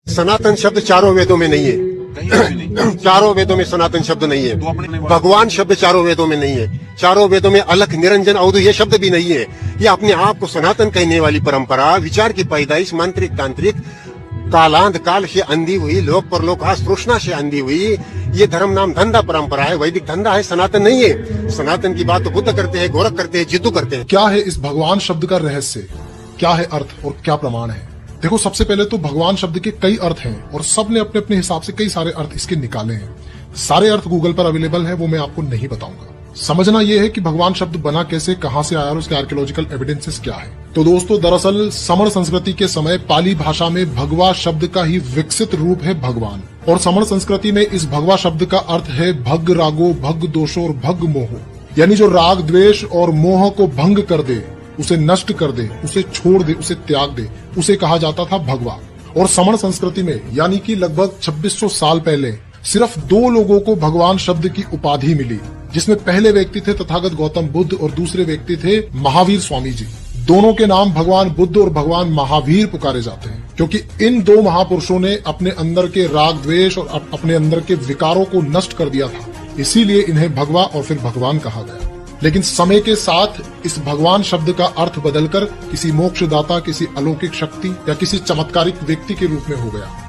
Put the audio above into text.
सनातन शब्द चारों वेदों में नहीं है। कहीं भी नहीं। चारों वेदों में सनातन शब्द नहीं है। तो अपने भगवान शब्द चारों वेदों में नहीं है। चारों वेदों में अलख, निरंजन, अवधु ये शब्द भी नहीं है। ये अपने आप को सनातन कहने वाली परंपरा, विचार की पैदाइश, मांत्रिक तांत्रिक कालांध काल से अंधी हुई, लोक परलोक तृष्णा से अंधी हुई, ये धर्म नाम धंधा परंपरा है, वैदिक धंधा है, सनातन नहीं है। सनातन की बात तो बुद्ध करते हैं, गोरख करते हैं, जिद्दू करते हैं। क्या है इस भगवान शब्द का रहस्य, क्या है अर्थ और क्या प्रमाण है? देखो, सबसे पहले तो भगवान शब्द के कई अर्थ हैं और सब ने अपने अपने हिसाब से कई सारे अर्थ इसके निकाले हैं। सारे अर्थ गूगल पर अवेलेबल है, वो मैं आपको नहीं बताऊंगा। समझना यह है कि भगवान शब्द बना कैसे, कहां से आया और उसके आर्कियोलॉजिकल एविडेंसेस क्या है। तो दोस्तों, दरअसल समण संस्कृति के समय पाली भाषा में भगवा शब्द का ही विकसित रूप है भगवान, और समण संस्कृति में इस भगवा शब्द का अर्थ है भग रागो, भग दोषो और भग मोहो, यानी जो राग द्वेष और मोह को भंग कर दे, उसे नष्ट कर दे, उसे छोड़ दे, उसे त्याग दे, उसे कहा जाता था भगवा। और समण संस्कृति में यानी कि लगभग 2600 साल पहले सिर्फ 2 लोगों को भगवान शब्द की उपाधि मिली, जिसमें पहले व्यक्ति थे तथागत गौतम बुद्ध और दूसरे व्यक्ति थे महावीर स्वामी जी। दोनों के नाम भगवान बुद्ध और भगवान महावीर पुकारे जाते हैं, क्योंकि इन 2 महापुरुषों ने अपने अंदर के राग द्वेष और अपने अंदर के विकारों को नष्ट कर दिया था, इसीलिए इन्हें भगवा और फिर भगवान कहा गया। लेकिन समय के साथ इस भगवान शब्द का अर्थ बदलकर किसी मोक्षदाता, किसी अलौकिक शक्ति या किसी चमत्कारिक व्यक्ति के रूप में हो गया।